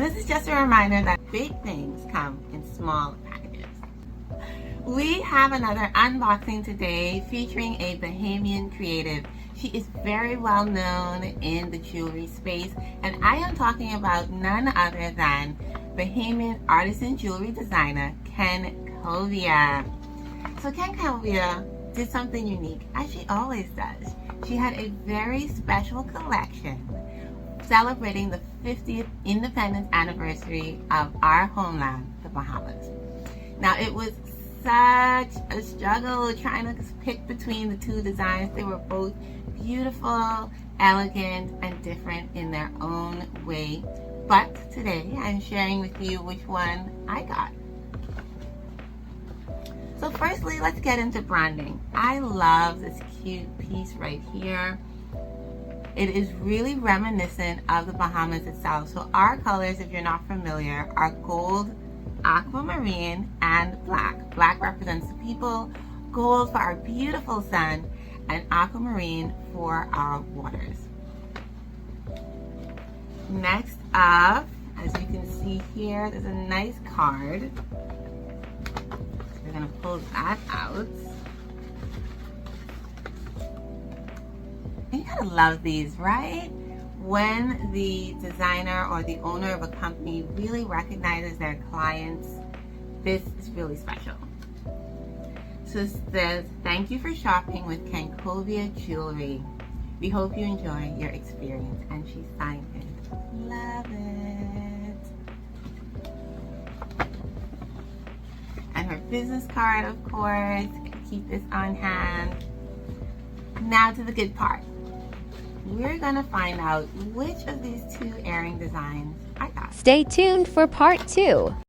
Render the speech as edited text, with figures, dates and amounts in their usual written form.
this is just a reminder that big things come in small packages. We have another unboxing today featuring a Bahamian creative. She is very well known in the jewelry space, and I am talking about none other than Bahamian artisan jewelry designer Ken Kovia. So Ken Kovia did something unique, as she always does. She had a very special collection celebrating the 50th independence anniversary of our homeland, the Bahamas. Now, it was such a struggle trying to pick between the two designs. They were both beautiful, elegant, and different in their own way. But today, I'm sharing with you which one I got. So firstly, let's get into branding. I love this cute piece right here. It is really reminiscent of the Bahamas itself. So our colors, if you're not familiar, are gold, aquamarine, and black. Black represents the people, gold for our beautiful sun, and aquamarine for our waters. Next up, as you can see here, there's a nice card. We're gonna pull that out. You gotta love these, right? When the designer or the owner of a company really recognizes their clients, this is really special. So it says, "Thank you for shopping with Ken Kovia Jewelry. We hope you enjoy your experience." And she signed it. Love it. And her business card, of course. Keep this on hand. Now to the good part. We're gonna find out which of these two earring designs I got. Stay tuned for part 2.